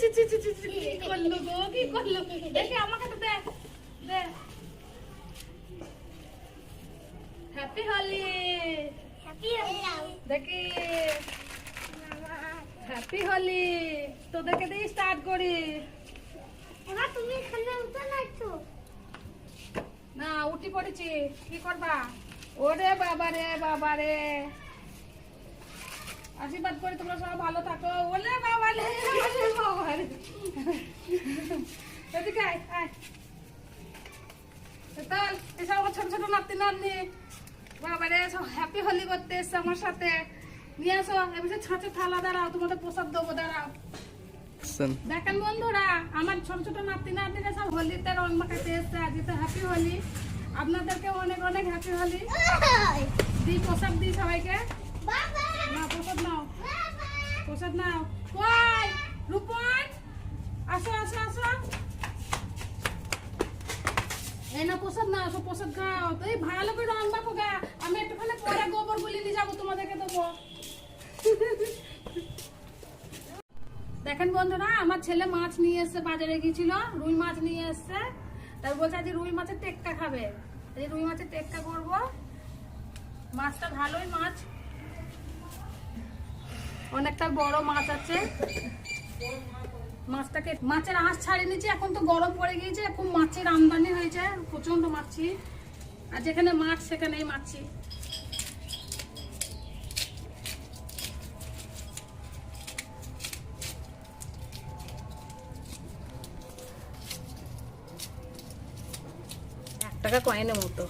কি করলো গো, কি করলো? দেখি আমাকে তো দে, দে। হ্যাপি হোলি। দেখি হ্যাপি হোলি। তোদেরকে দিয়ে স্টার্ট করি। তুমি এখানে উঠে নাচো না, উঠি পড়েছি। কি করবা? ওরে বাবা রে, বাবা রে। আশীর্বাদ করি তোমরা সবাই ভালো থাকো। ওলে বাবা রে, ওলে বাবা রে। এদিকে আয়, আয়। চল, এসব আমার ছোট ছোট নাতি নাতনি বাবা রে সব হ্যাপি হোলি করতে এসছে আমার সাথে। নিয়ে আসো, এবার ছাঁচে থালা দাঁড়াও, তোমাদের প্রসাদ দেবো, দাঁড়াও। দেখেন বন্ধুরা, আমার ছোট ছোট নাতি নাতনিরা সব হোলিতে রং মাখাতে এসছে। আজকে তো হ্যাপি হোলি। আপনাদেরকে অনেক অনেক হ্যাপি হোলি। দিই প্রসাদ দিই সবাইকে। না, প্রসাদ নাও, প্রসাদ নাও। কই রূপন, আসো আসো আসো। এই না প্রসাদ নাও, সব প্রসাদ খাও। তো এই ভালো করে রং মাখো গা। আমি একটুখানি পরে গোবর বলি নিয়ে যাবো, তোমাদেরকে দেবো। দেখেন বন্ধুরা, আমার ছেলে মাছ নিয়ে এসছে, বাজারে গিয়েছিল, রুই মাছ নিয়ে এসছে। তাই বলছে আজ রুই মাছের টেক্কা খাবে। এই রুই মাছের টেক্কা করবো। মাছটা ভালোই মাছ, অনেকটা বড় মাছ আছে। মাছটাকে মাছের আঁশ ছাড়িয়ে নিয়েছি। এখন তো গরম পড়ে গিয়েছে, এখন মাছের আমদানি হয়েছে, প্রচন্ড মাছি। আর যেখানে মাছ সেখানেই মাছি। টাকা কয়েনের মতো।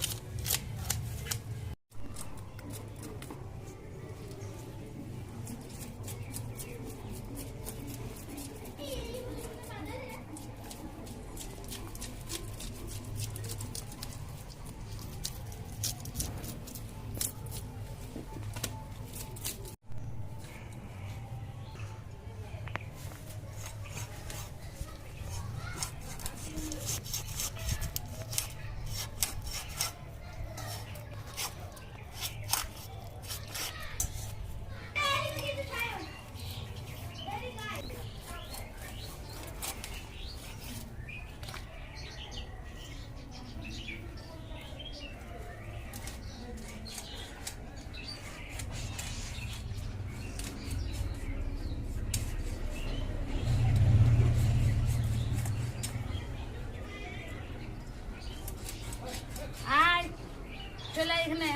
আয় চলে এখানে।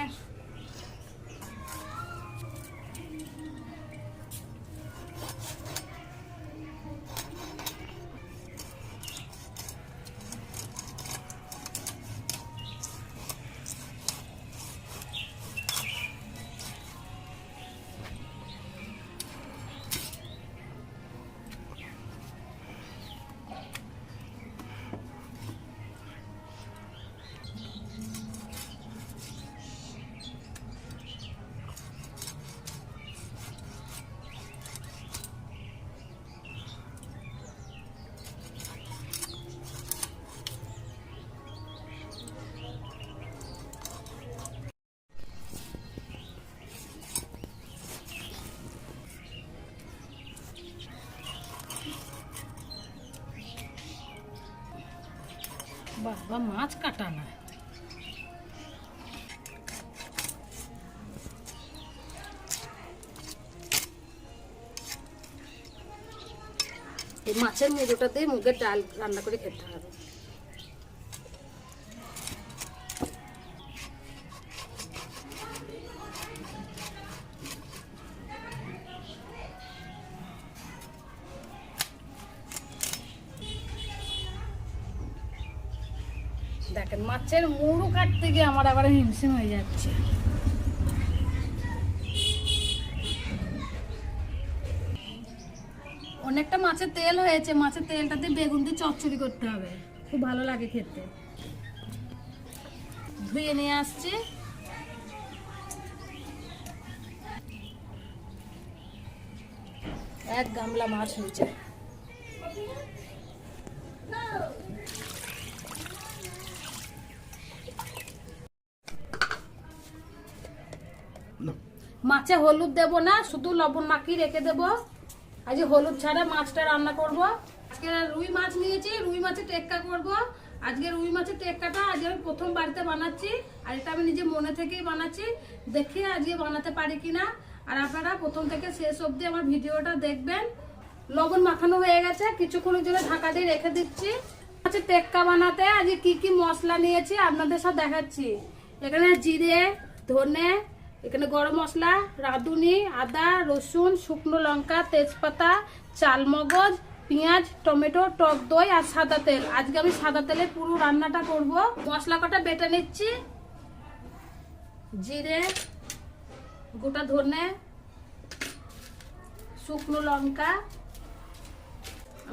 বাবা মাছ কাটা না। এই মাছের মুড়োটা দিয়ে মুগের ডাল রান্না করে খেতে হবে। দেখেন মাছের মুড়ো কাটতে গিয়ে আমার আবার হিমশিম হয়ে যাচ্ছে। অনেকটা মাছের তেল হয়েছে, মাছের তেলটা দিয়ে বেগুন দিয়ে চচ্চড়ি করতে হবে, খুব ভালো লাগে খেতে। ধুয়ে নিয়ে আসছি। এক গামলা মাছ হয়েছে। মাছে হলুদ দেব না, শুধু লবণ মাখিয়ে রেখে দেব। আজ হলুদ ছাড়া মাছটা রান্না করব। আজকে রুই মাছ নিয়েছি, রুই মাছের টেক্কা করব। আজকে রুই মাছের টেক্কাটা আজকে আমি প্রথম বাড়িতে বানাচ্ছি, আর এটা আমি নিজে মনে থেকেই বানাচ্ছি। দেখি আজকে বানাতে পারি কিনা। আর আপনারা প্রথম থেকে শেষ অবধি আমার ভিডিওটা দেখবেন। লবণ মাখানো হয়ে গেছে, কিছুক্ষণের জন্য ঢাকা দিয়ে রেখে দিচ্ছি। মাছের টেক্কা বানাতে আজকে কি কি মশলা নিয়েছি আপনাদের সাথে দেখাচ্ছি। এখানে জিরে, ধনে, এখানে গরম মশলা, রাঁধুনি, আদা, রসুন, শুকনো লঙ্কা, তেজপাতা, চালমগজ, পেঁয়াজ, টমেটো, টক দই আর সাদা তেল। আজকে আমি সাদা তেলে পুরো রান্নাটা করব। মশলা কটা বেটে নিচ্ছি। জিরে, গোটা ধনে, শুকনো লঙ্কা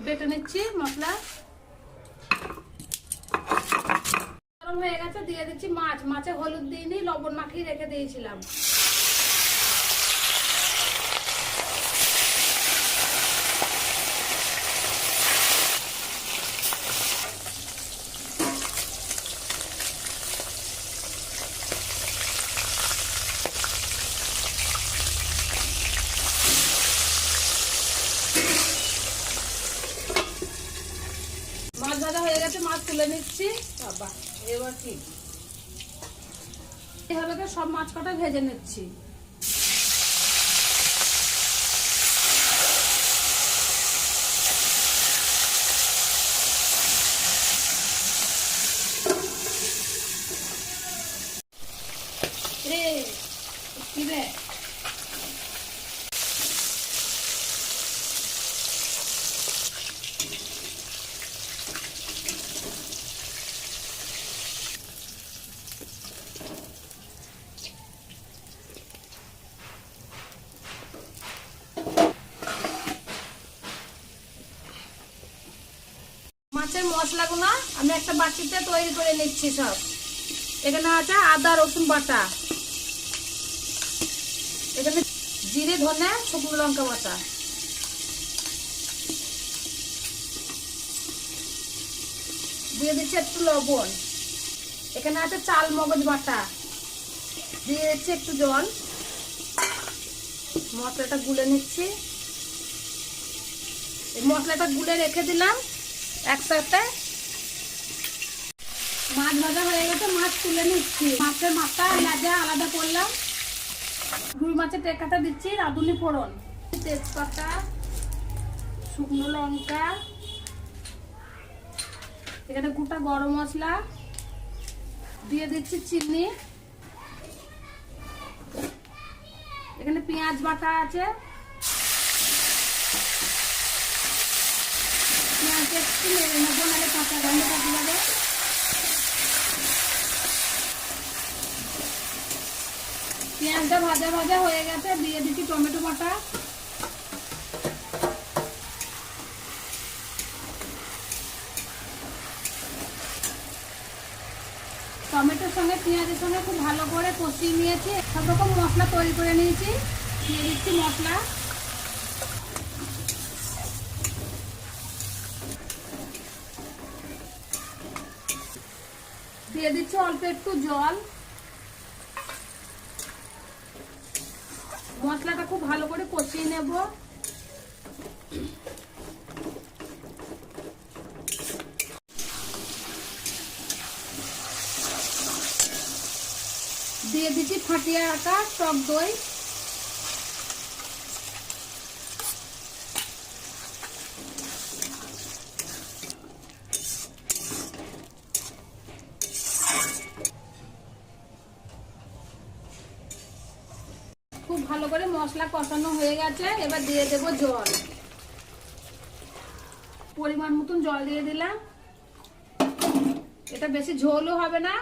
বেটে নিচ্ছি মশলা। গরম হয়ে গেছে, দিয়ে দিচ্ছি মাছ। মাছে হলুদ দিইনি, লবণ মাখিয়ে রেখে দিয়েছিলাম। মাছ ভাজা হয়ে গেছে, মাছ তুলে নিচ্ছি। বাবা, এবার কি এভাবে করে সব মাছ কটা ভেজে নিচ্ছি। কি রে, মাছের মশলাগুলো আমি একটা বাটিতে তৈরি করে নিচ্ছি সব। এখানে আছে আদা রসুন বাটা, এখানে জিরে ধনে শুকনো লঙ্কা বাটা, দিয়ে দিচ্ছি একটু লবণ। এখানে আছে চাল মগজ বাটা, দিয়ে দিচ্ছি একটু জল। মশলাটা গুলে নিচ্ছি। এই মশলাটা গুলে রেখে দিলাম একসাথে। মাছ ভাজা হয়ে গেছে, মাছ তুলে নিচ্ছি। মাছের মাথা লেজা আলাদা করলাম। রুই মাছের টেক্কাটা দিচ্ছি, রাঁধুনি ফোড়ন, তেজপাতা, শুকনো লঙ্কা, এখানে গোটা গরম মশলা, দিয়ে দিচ্ছি চিনি। এখানে পেঁয়াজ বাটা আছে, পেঁয়াজটা একটু নেড়ে নেবো, নাহলে কাঁচা গন্ধ থাকতে যাবে। পেঁয়াজটা ভাজা ভাজা হয়ে গেছে, দিয়ে দিচ্ছি টমেটো বাটা। টমেটোর সঙ্গে পেঁয়াজের সঙ্গে খুব ভালো করে কষিয়ে নিয়েছি। সব রকম মশলা তৈরি করে নিয়েছি। দিয়ে দিচ্ছি মশলা, দিয়ে দিচ্ছি অল্প একটু জল। মশলাটা খুব ভালো করে কষিয়ে নেব। দিয়ে দিচ্ছি ফাটিয়ে রাখা টক দই। খুব ভালো করে মশলা কষানো হয়ে গেছে, এবার দিয়ে দেব জল। পরিমাণ মতন জল দিয়ে দিলাম। এটা বেশি ঝোলও হবে না,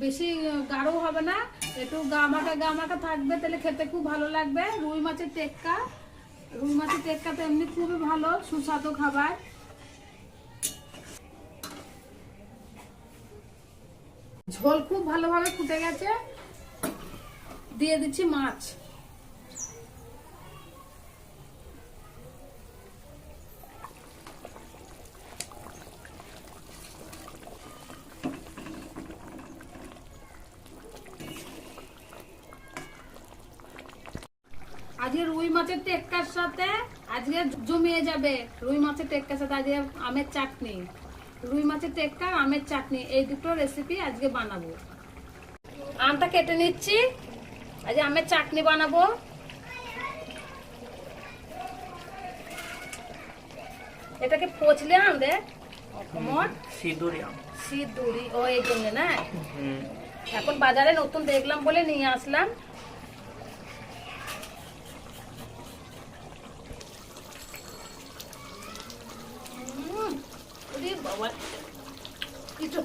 বেশি গাঢ়ও হবে না, একটু গামাকা থাকবে, তাহলে খেতে খুব ভালো লাগবে। রুই মাছের টেক্কা, রুই মাছের টেক্কা তো এমনি খুবই ভালো সুস্বাদু খাবার। ঝোল খুব ভালোভাবে ফুটে গেছে, দিয়ে দিচ্ছি মাছ। আজকে রুই মাছের টেক্কার সাথে আজকে জমিয়ে যাবে। রুই মাছের টেক্কার সাথে আজকে আমের চাটনি, রুই মাছের টেক্কা আমের চাটনি, এই দুটো রেসিপি আজকে বানাবো। আমটা কেটে নিচ্ছি, আজকে আমের চাটনি বানাবো। এটাকে পচলে আম রে সিঁদুরি ও এই জন্য না। এখন বাজারে নতুন দেখলাম বলে নিয়ে আসলাম। বাবা কিছু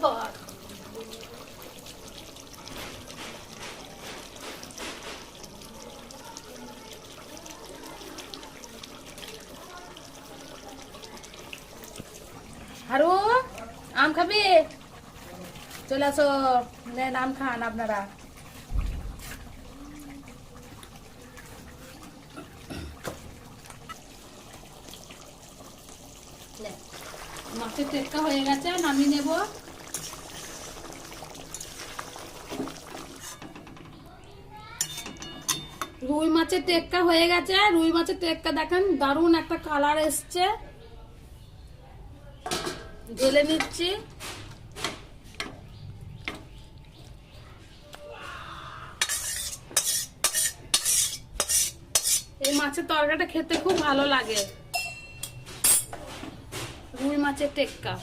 হারু আম খাবি? চলে আসো, নেন আম খান আপনারা। মাছের টেক্কা হয়ে গেছে, নামিয়ে নেব। রুই মাছের টেক্কা হয়ে গেছে। রুই মাছের টেক্কা দেখেন দারুণ একটা কালার এসছে। ঢেলে নিচ্ছি। এই মাছের তরকারিটা খেতে খুব ভালো লাগে, রুই মাছের টেক্কা।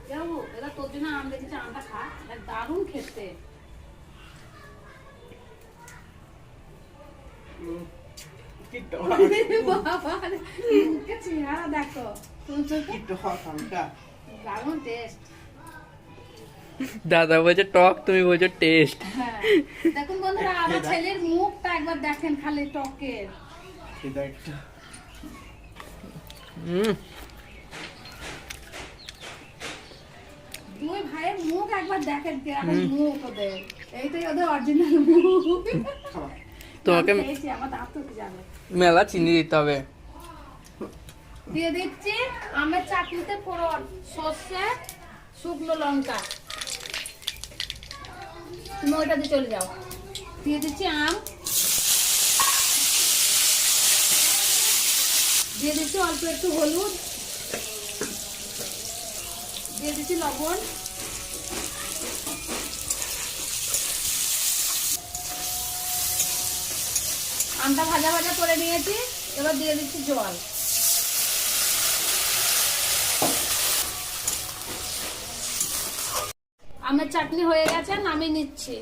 যাবো এরা তোর জন্য আম দেখেছি, আমটা খা, দারুণ খেতে। চেহারা দেখো, দারুণ টেস্ট। দাদা বলছে টক, তুমি বলছো টেস্ট। দেখুন বন্ধুরা, আমার ছেলের মুখটা একবার দেখেন, খালি টকের। দুই ভাইয়ের মুখ একবার দেখেন, মুখ ওদের এইটাই ওদের অরিজিনাল মুখ। তোমাকে আমার দাঁত তো যাবে, মেলা চিনি দিতে হবে। দিয়ে দিচ্ছি আমের চাটনিতে ফোড়ন, সর্ষে, শুকনো লঙ্কা। তুমি ওইটা দিয়ে চলে যাও। দিয়ে দিচ্ছি আম, দিয়ে দিচ্ছি অল্প একটু হলুদ, দিয়ে দিচ্ছি লবণ, আমটা ভাজা ভাজা করে নিয়েছি। এবার দিয়ে দিচ্ছি জল। আমের চাটনি হয়ে গেছে, নামিয়ে নিচ্ছি।